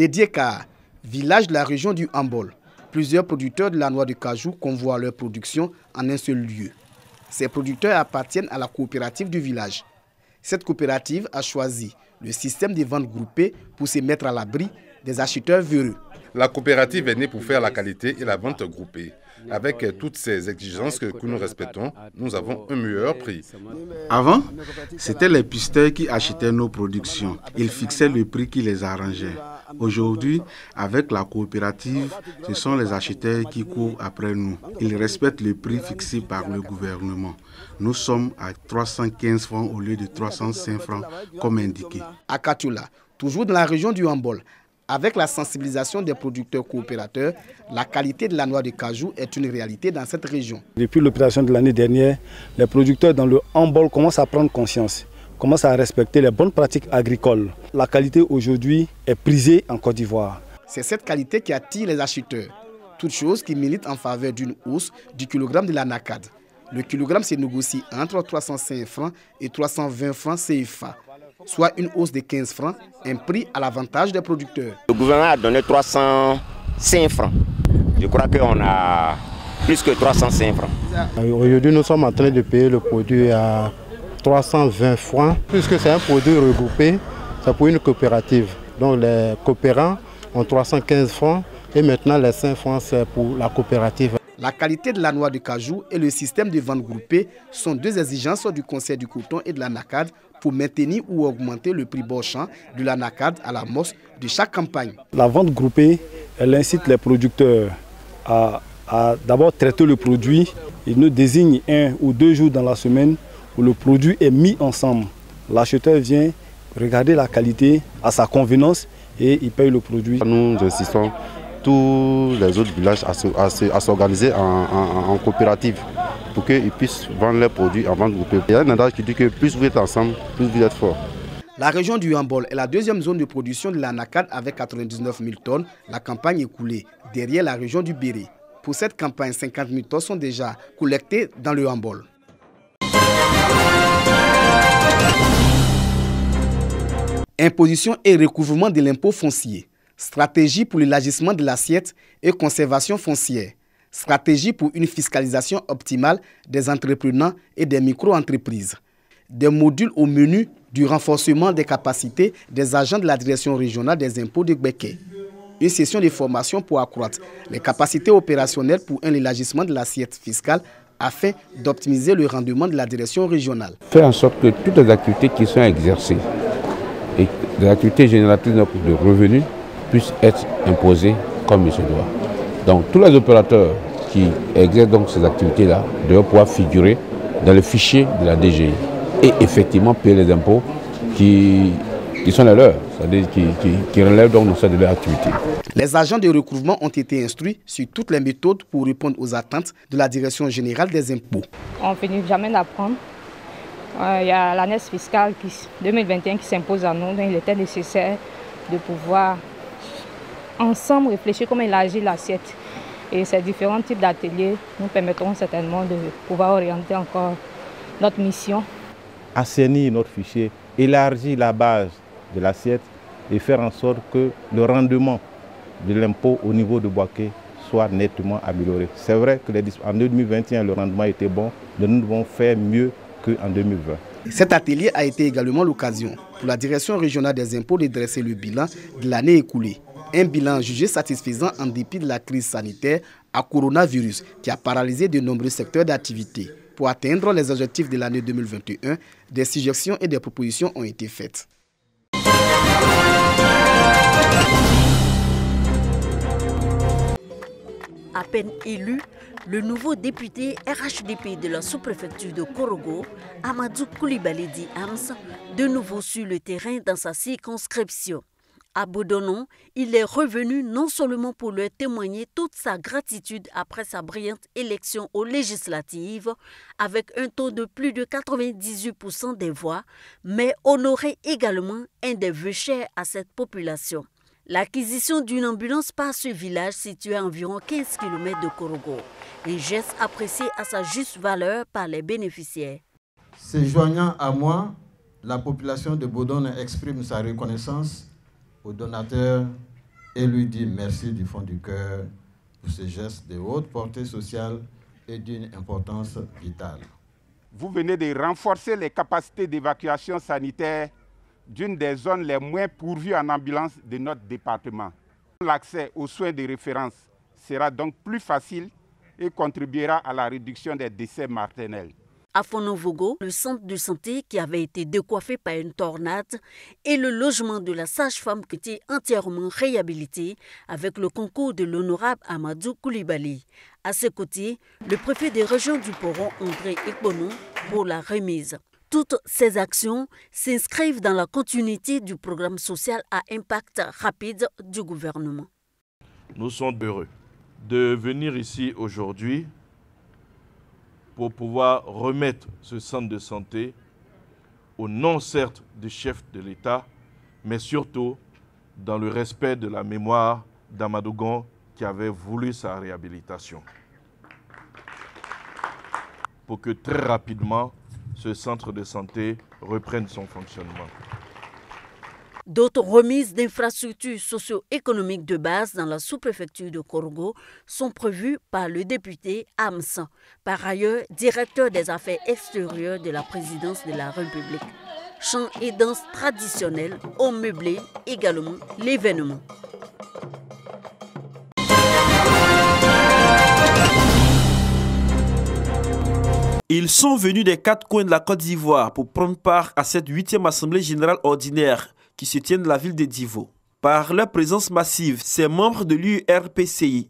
Nédieka, village de la région du Hambol. Plusieurs producteurs de la noix de cajou convoient leur production en un seul lieu. Ces producteurs appartiennent à la coopérative du village. Cette coopérative a choisi le système de vente groupée pour se mettre à l'abri des acheteurs véreux. La coopérative est née pour faire la qualité et la vente groupée. Avec toutes ces exigences que nous respectons, nous avons un meilleur prix. Avant, c'était les pisteurs qui achetaient nos productions. Ils fixaient le prix qui les arrangeait. Aujourd'hui, avec la coopérative, ce sont les acheteurs qui courent après nous. Ils respectent le prix fixé par le gouvernement. Nous sommes à 315 francs au lieu de 305 francs comme indiqué. À Katoula, toujours dans la région du Hambol, avec la sensibilisation des producteurs coopérateurs, la qualité de la noix de cajou est une réalité dans cette région. Depuis l'opération de l'année dernière, les producteurs dans le Hambol commencent à prendre conscience, commencent à respecter les bonnes pratiques agricoles. La qualité aujourd'hui est prisée en Côte d'Ivoire. C'est cette qualité qui attire les acheteurs, toute chose qui milite en faveur d'une hausse du kilogramme de l'anacade. Le kilogramme se négocie entre 305 francs et 320 francs CFA. Soit une hausse de 15 francs, un prix à l'avantage des producteurs. Le gouvernement a donné 305 francs. Je crois qu'on a plus que 305 francs. Aujourd'hui, nous sommes en train de payer le produit à 320 francs. Puisque c'est un produit regroupé, c'est pour une coopérative. Donc les coopérants ont 315 francs et maintenant les 5 francs c'est pour la coopérative. La qualité de la noix de cajou et le système de vente groupée sont deux exigences du Conseil du coton et de l'anacade pour maintenir ou augmenter le prix borchant de l'anacade à l'amorce de chaque campagne. La vente groupée, elle incite les producteurs à d'abord traiter le produit. Ils nous désignent 1 ou 2 jours dans la semaine où le produit est mis ensemble. L'acheteur vient regarder la qualité à sa convenance et il paye le produit. Nous insistons tous les autres villages à s'organiser en coopérative pour qu'ils puissent vendre leurs produits en vente groupée. Il y a un adage qui dit que plus vous êtes ensemble, plus vous êtes fort. La région du Hambol est la deuxième zone de production de l'anacade avec 99 000 tonnes. La campagne écoulée derrière la région du Béré. Pour cette campagne, 50 000 tonnes sont déjà collectées dans le Hambol. Imposition et recouvrement de l'impôt foncier. Stratégie pour l'élargissement de l'assiette et conservation foncière. Stratégie pour une fiscalisation optimale des entrepreneurs et des micro-entreprises. Des modules au menu du renforcement des capacités des agents de la direction régionale des impôts de Gbeke. Une session de formation pour accroître les capacités opérationnelles pour un élargissement de l'assiette fiscale afin d'optimiser le rendement de la direction régionale. Faire en sorte que toutes les activités qui sont exercées et les activités génératrices de revenus puissent être imposées comme il se doit. Donc tous les opérateurs qui exercent donc ces activités-là doivent pouvoir figurer dans le fichier de la DGI et effectivement payer les impôts qui sont les leurs, c'est-à-dire qui relèvent donc de leur activité. Les agents de recouvrement ont été instruits sur toutes les méthodes pour répondre aux attentes de la Direction générale des impôts. On ne finit jamais d'apprendre. Il y a l'année fiscale 2021 qui s'impose à nous, donc il était nécessaire de pouvoir ensemble réfléchir comment élargir l'assiette. Et ces différents types d'ateliers nous permettront certainement de pouvoir orienter encore notre mission. Assainir notre fichier, élargir la base de l'assiette et faire en sorte que le rendement de l'impôt au niveau de Boaké soit nettement amélioré. C'est vrai qu'en 2021, le rendement était bon, mais nous devons faire mieux qu'en 2020. Cet atelier a été également l'occasion pour la Direction régionale des impôts de dresser le bilan de l'année écoulée. Un bilan jugé satisfaisant en dépit de la crise sanitaire à coronavirus qui a paralysé de nombreux secteurs d'activité. Pour atteindre les objectifs de l'année 2021, des suggestions et des propositions ont été faites. À peine élu, le nouveau député RHDP de la sous-préfecture de Korogo, Amadou Koulibaly Ams, de nouveau sur le terrain dans sa circonscription. À Bodonon, il est revenu non seulement pour leur témoigner toute sa gratitude après sa brillante élection aux législatives, avec un taux de plus de 98% des voix, mais honorer également un des vœux chers à cette population. L'acquisition d'une ambulance par ce village situé à environ 15 km de Korogo, un geste apprécié à sa juste valeur par les bénéficiaires. Se joignant à moi, la population de Bodonon exprime sa reconnaissance aux donateurs et lui dire merci du fond du cœur pour ce geste de haute portée sociale et d'une importance vitale. Vous venez de renforcer les capacités d'évacuation sanitaire d'une des zones les moins pourvues en ambulance de notre département. L'accès aux soins de référence sera donc plus facile et contribuera à la réduction des décès mortels. À Fonovogo, le centre de santé qui avait été décoiffé par une tornade et le logement de la sage-femme qui était entièrement réhabilité avec le concours de l'honorable Amadou Koulibaly. À ses côtés, le préfet des régions du Poron, André Ekbono, pour la remise. Toutes ces actions s'inscrivent dans la continuité du programme social à impact rapide du gouvernement. Nous sommes heureux de venir ici aujourd'hui pour pouvoir remettre ce centre de santé au nom certes du chef de l'État, mais surtout dans le respect de la mémoire d'Amadou Gon qui avait voulu sa réhabilitation. Pour que très rapidement, ce centre de santé reprenne son fonctionnement. D'autres remises d'infrastructures socio-économiques de base dans la sous-préfecture de Korogo sont prévues par le député Amsa, par ailleurs directeur des affaires extérieures de la présidence de la République. Chants et danses traditionnels ont meublé également l'événement. Ils sont venus des 4 coins de la Côte d'Ivoire pour prendre part à cette 8e Assemblée générale ordinaire qui se tient dans la ville de Divo. Par leur présence massive, ces membres de l'URPCI,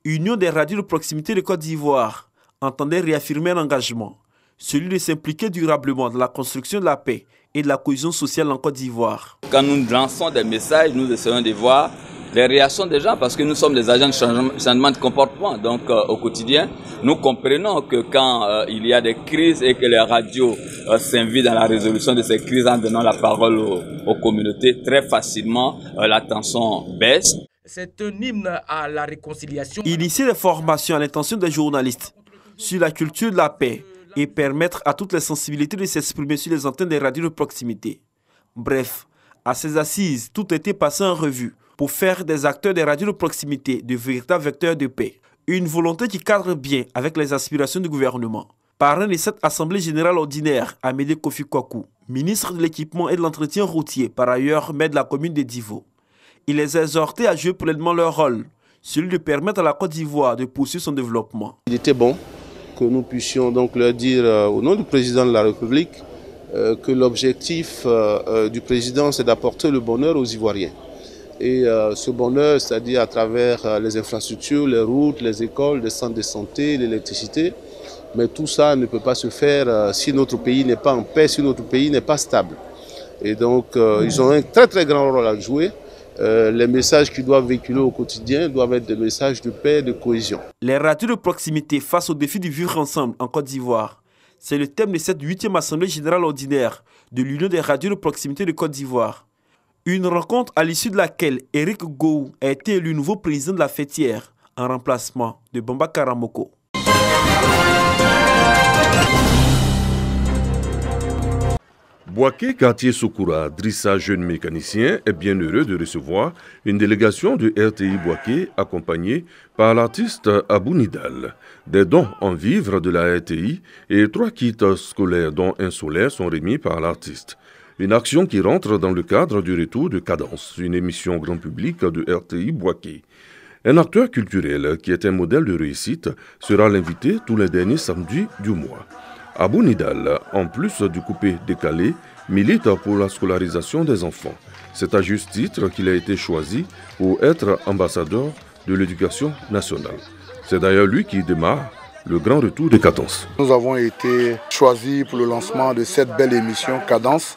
Union des radios de proximité de Côte d'Ivoire, entendaient réaffirmer un engagement, celui de s'impliquer durablement dans la construction de la paix et de la cohésion sociale en Côte d'Ivoire. Quand nous lançons des messages, nous essayons de voir les réactions des gens parce que nous sommes des agents de changement de comportement. Donc au quotidien, nous comprenons que quand il y a des crises et que les radios s'invitent dans la résolution de ces crises en donnant la parole aux communautés, très facilement la tension baisse. C'est un hymne à la réconciliation. Initier des formations à l'intention des journalistes sur la culture de la paix et permettre à toutes les sensibilités de s'exprimer sur les antennes des radios de proximité. Bref, à ces assises, tout a été passé en revue pour faire des acteurs des radios de proximité de véritables vecteurs de paix. Une volonté qui cadre bien avec les aspirations du gouvernement. Parrain de cette Assemblée générale ordinaire, Amédée Kofi Kwaku, ministre de l'équipement et de l'entretien routier, par ailleurs maire de la commune de Divo. Il les a exhortés à jouer pleinement leur rôle, celui de permettre à la Côte d'Ivoire de poursuivre son développement. Il était bon que nous puissions donc leur dire au nom du président de la République que l'objectif du président c'est d'apporter le bonheur aux Ivoiriens. Et ce bonheur, c'est-à-dire à travers les infrastructures, les routes, les écoles, les centres de santé, l'électricité. Mais tout ça ne peut pas se faire si notre pays n'est pas en paix, si notre pays n'est pas stable. Et donc, ils ont un très très grand rôle à jouer. Les messages qu'ils doivent véhiculer au quotidien doivent être des messages de paix et de cohésion. Les radios de proximité face au défi du vivre ensemble en Côte d'Ivoire. C'est le thème de cette 8e Assemblée générale ordinaire de l'Union des radios de proximité de Côte d'Ivoire. Une rencontre à l'issue de laquelle Eric Gou a été élu nouveau président de la fêtière en remplacement de Bamba Karamoko. Boaké, quartier Sokoura, Drissa, jeune mécanicien, est bien heureux de recevoir une délégation de RTI Boaké accompagnée par l'artiste Abou Nidal. Des dons en vivres de la RTI et 3 kits scolaires dont un solaire sont remis par l'artiste. Une action qui rentre dans le cadre du retour de Cadence, une émission grand public de RTI Boaké. Un acteur culturel qui est un modèle de réussite sera l'invité tous les derniers samedis du mois. Abou Nidal, en plus du coupé décalé, milite pour la scolarisation des enfants. C'est à juste titre qu'il a été choisi pour être ambassadeur de l'éducation nationale. C'est d'ailleurs lui qui démarre le grand retour de Cadence. Nous avons été choisis pour le lancement de cette belle émission Cadence.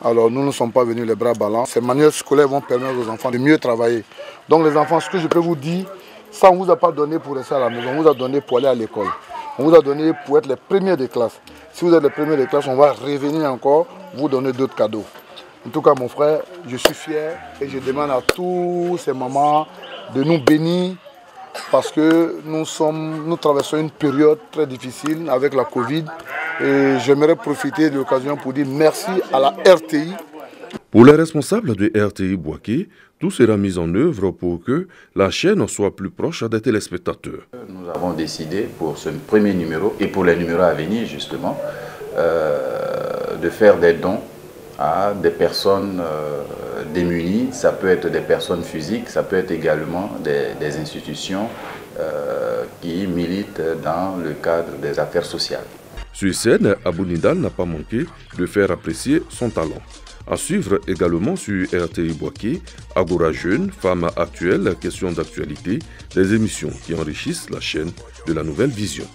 Alors nous ne sommes pas venus les bras ballants. Ces manuels scolaires vont permettre aux enfants de mieux travailler. Donc les enfants, ce que je peux vous dire, ça on ne vous a pas donné pour rester à la maison, on vous a donné pour aller à l'école. On vous a donné pour être les premiers de classe. Si vous êtes les premiers de classe, on va revenir encore, vous donner d'autres cadeaux. En tout cas mon frère, je suis fier et je demande à tous ces mamans de nous bénir parce que nous traversons une période très difficile avec la Covid. Et j'aimerais profiter de l'occasion pour dire merci à la RTI. Pour les responsables de RTI Boaké, Tout sera mis en œuvre pour que la chaîne soit plus proche des téléspectateurs. Nous avons décidé pour ce premier numéro et pour les numéros à venir justement de faire des dons à des personnes démunies. Ça peut être des personnes physiques, ça peut être également des institutions qui militent dans le cadre des affaires sociales. Sur scène, Abou Nidal n'a pas manqué de faire apprécier son talent. À suivre également sur RTI Boaké, Agora Jeune, Femmes Actuelles, Questions d'actualité, des émissions qui enrichissent la chaîne de la Nouvelle Vision.